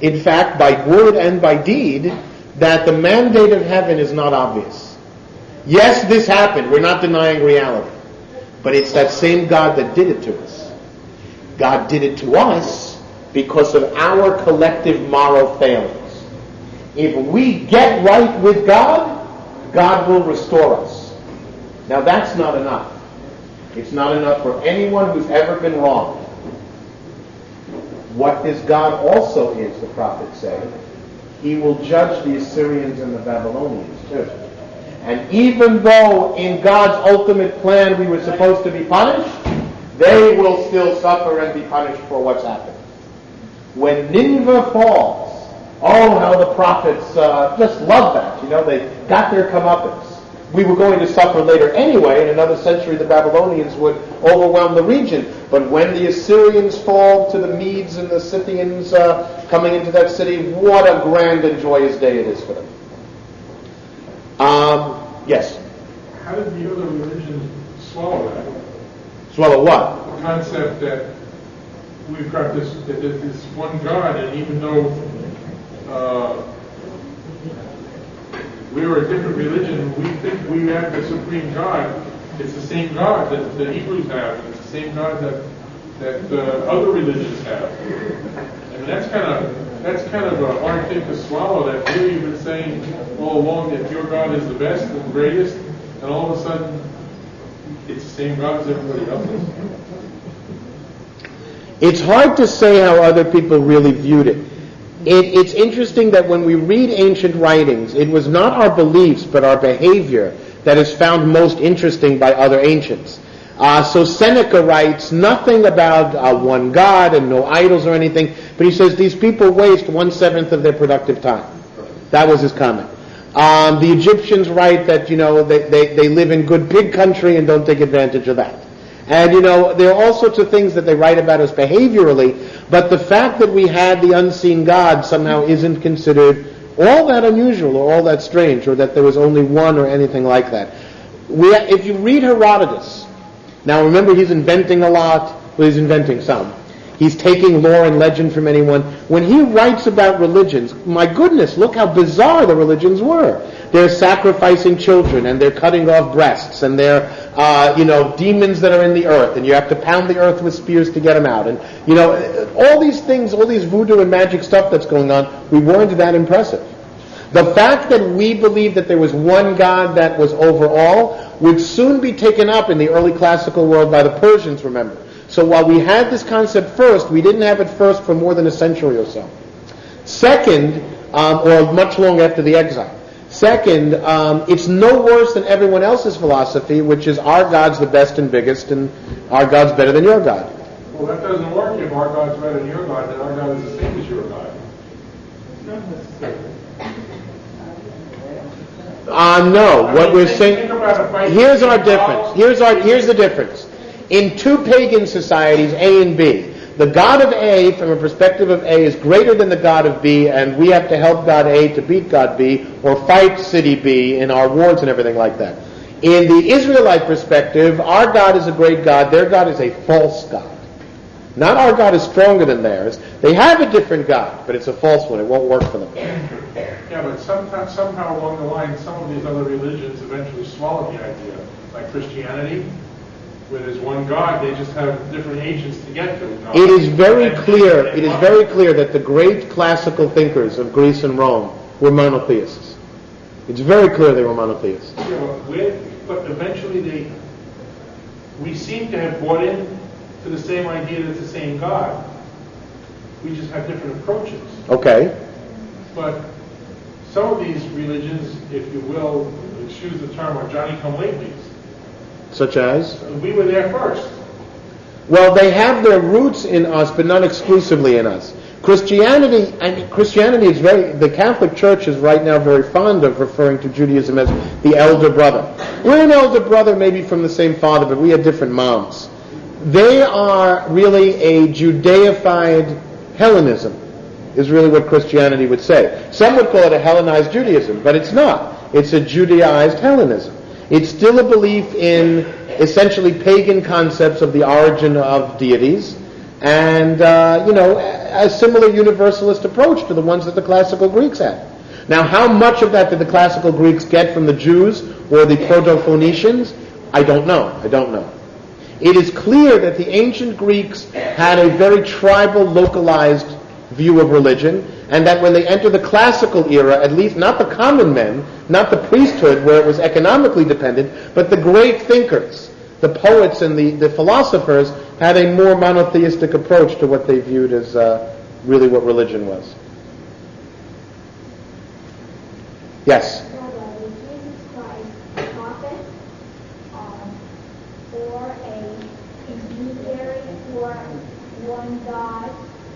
in fact, by word and by deed, that the mandate of heaven is not obvious. Yes, this happened. We're not denying reality. But it's that same God that did it to us. God did it to us because of our collective moral failings. If we get right with God, God will restore us. Now that's not enough. It's not enough for anyone who's ever been wronged. What this God also is, the prophets say, he will judge the Assyrians and the Babylonians too. And even though in God's ultimate plan we were supposed to be punished, they will still suffer and be punished for what's happened. When Nineveh falls, oh, how the prophets just love that. You know, they got their comeuppance. We were going to suffer later anyway. In another century, the Babylonians would overwhelm the region. But when the Assyrians fall to the Medes and the Scythians coming into that city, what a grand and joyous day it is for them. Yes? How did the other religions swallow that? Swallow what? The concept that we've got this one God, and even though we're a different religion, we think we have the supreme God. It's the same God that the Hebrews have. It's the same God that other religions have. And that's kind of a hard thing to swallow. That here you've been saying all along that your God is the best and greatest, and all of a sudden it's the same God as everybody else's. It's hard to say how other people really viewed it. It's interesting that when we read ancient writings, it was not our beliefs but our behavior that is found most interesting by other ancients. So Seneca writes nothing about one God and no idols or anything, but he says these people waste 1/7 of their productive time. That was his comment. The Egyptians write that, they live in good pig country and don't take advantage of that. And, there are all sorts of things that they write about us behaviorally, but the fact that we had the unseen God somehow isn't considered all that unusual or all that strange, or that there was only one or anything like that. If you read Herodotus, now remember he's inventing a lot, well, he's inventing some. He's taking lore and legend from anyone. When he writes about religions, my goodness, look how bizarre the religions were. They're sacrificing children, and they're cutting off breasts, and they're, demons that are in the earth, and you have to pound the earth with spears to get them out. And, all these things, all these voodoo and magic stuff that's going on, we weren't that impressive. The fact that we believed that there was one God that was over all would soon be taken up in the early classical world by the Persians, remember. So while we had this concept first, we didn't have it first for more than a century or so. Second, or much long after the exile. Second, it's no worse than everyone else's philosophy, which is our God's the best and biggest, and our God's better than your God. Well, that doesn't work if our God's better than your God, then our God is the same as your God. Not necessarily. No. What we're saying, here's our difference. Here's the difference. In two pagan societies, A and B, the God of A, from a perspective of A, is greater than the God of B, and we have to help God A to beat God B, or fight city B in our wars and everything like that. In the Israelite perspective, our God is a great God, their God is a false God. Not our God is stronger than theirs. They have a different God, but it's a false one. It won't work for them. Yeah, but somehow along the line, some of these other religions eventually swallow the idea, like Christianity, where there's one God, they just have different agents to get to God. It is very clear that the great classical thinkers of Greece and Rome were monotheists. It's very clear they were monotheists. Yeah, but eventually we seem to have bought in to the same idea that it's the same God. We just have different approaches. Okay. But some of these religions, if you will, excuse the term, are Johnny-come-latelys. Such as? We were there first. Well, they have their roots in us, but not exclusively in us. Christianity is the Catholic Church is right now very fond of referring to Judaism as the elder brother. We're an elder brother maybe from the same father, but we had different moms. They are really a Judaified Hellenism, is really what Christianity would say. Some would call it a Hellenized Judaism, but it's not. It's a Judaized Hellenism. It's still a belief in essentially pagan concepts of the origin of deities, and a similar universalist approach to the ones that the classical Greeks had. Now, how much of that did the classical Greeks get from the Jews or the Proto-Phoenicians? I don't know. It is clear that the ancient Greeks had a very tribal, localized view of religion, and that when they enter the classical era, at least not the common men, not the priesthood where it was economically dependent, but the great thinkers, the poets and the philosophers, had a more monotheistic approach to what they viewed as really what religion was. Yes? So is Jesus Christ a prophet or a intermediary for one God?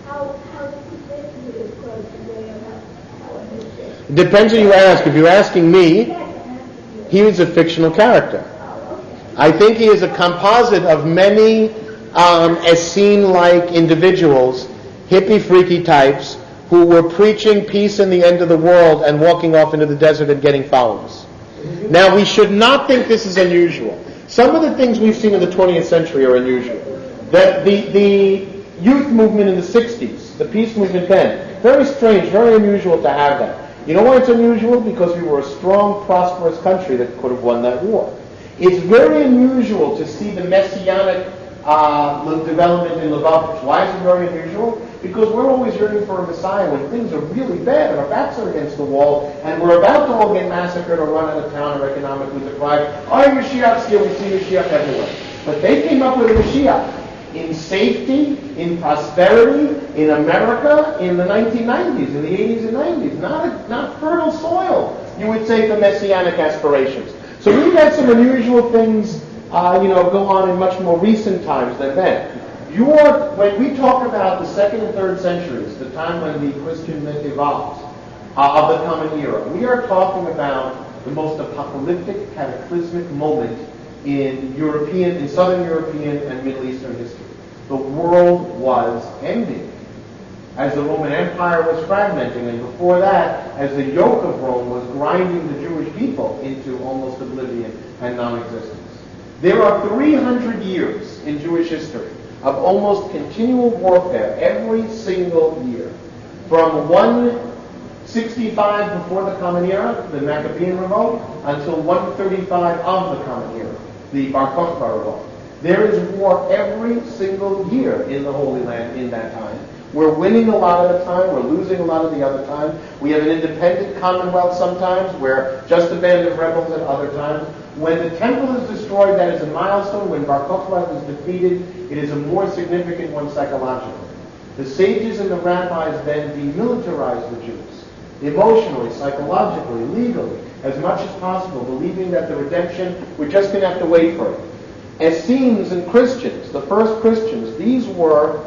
How does he fit into this approach the way of how it is this? It depends who you ask. If you're asking me, he was a fictional character. I think he is a composite of many Essene-like individuals, hippie freaky types, who were preaching peace and the end of the world and walking off into the desert and getting followers. Now, we should not think this is unusual. Some of the things we've seen in the 20th century are unusual. The youth movement in the 60s, the peace movement then, very strange, very unusual to have that. You know why it's unusual? Because we were a strong, prosperous country that could have won that war. It's very unusual to see the messianic development in Lubavitch. Why is it very unusual? Because we're always yearning for a Messiah when things are really bad and our backs are against the wall and we're about to all get massacred or run out of town or economically deprived. Oh, Mashiach's here, we see Mashiach everywhere. But they came up with a Mashiach in safety, in prosperity, in America in the 1990s, in the 80s and 90s. Not fertile soil, you would say, for messianic aspirations. So we've had some unusual things go on in much more recent times than then. When we talk about the 2nd and 3rd centuries, the time when the Christian myth evolved, of the Common Era, we are talking about the most apocalyptic, cataclysmic moment in Southern European and Middle Eastern history. The world was ending as the Roman Empire was fragmenting, and before that, as the yoke of Rome was grinding the Jewish people into almost oblivion and non-existence. There are 300 years in Jewish history of almost continual warfare every single year. From 165 before the Common Era, the Maccabean Revolt, until 135 of the Common Era, the Bar Kokhba Revolt. There is war every single year in the Holy Land in that time. We're winning a lot of the time, we're losing a lot of the other time. We have an independent commonwealth sometimes, we're just a band of rebels at other times. When the temple is destroyed, that is a milestone. When Bar Kokhba is defeated, it is a more significant one psychologically. The sages and the rabbis then demilitarized the Jews, emotionally, psychologically, legally, as much as possible, believing that the redemption, we're just going to have to wait for it. Essenes and Christians, the first Christians, these were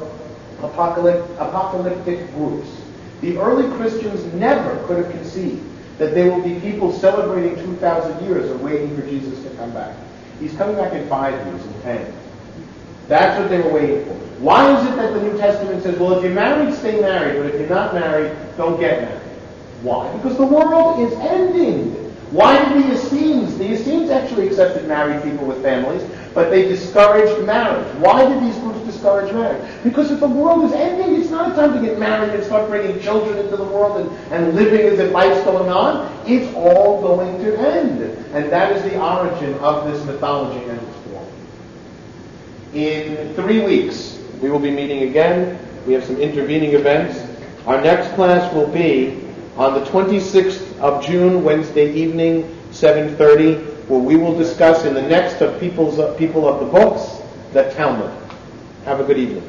apocalyptic groups. The early Christians never could have conceived that there will be people celebrating 2,000 years and waiting for Jesus to come back. He's coming back in 5 years, in 10. That's what they were waiting for. Why is it that the New Testament says, well, if you're married, stay married, but if you're not married, don't get married? Why? Because the world is ending. Why did the Essenes? The Essenes actually accepted married people with families, but they discouraged marriage. Why did these groups discourage marriage? Because if the world is ending, it's not a time to get married and start bringing children into the world and living as if life's going on. It's all going to end. And that is the origin of this mythology and its form. In 3 weeks, we will be meeting again. We have some intervening events. Our next class will be on the 26th of June, Wednesday evening, 7:30, where we will discuss in the next of people of the books, the Talmud. Have a good evening.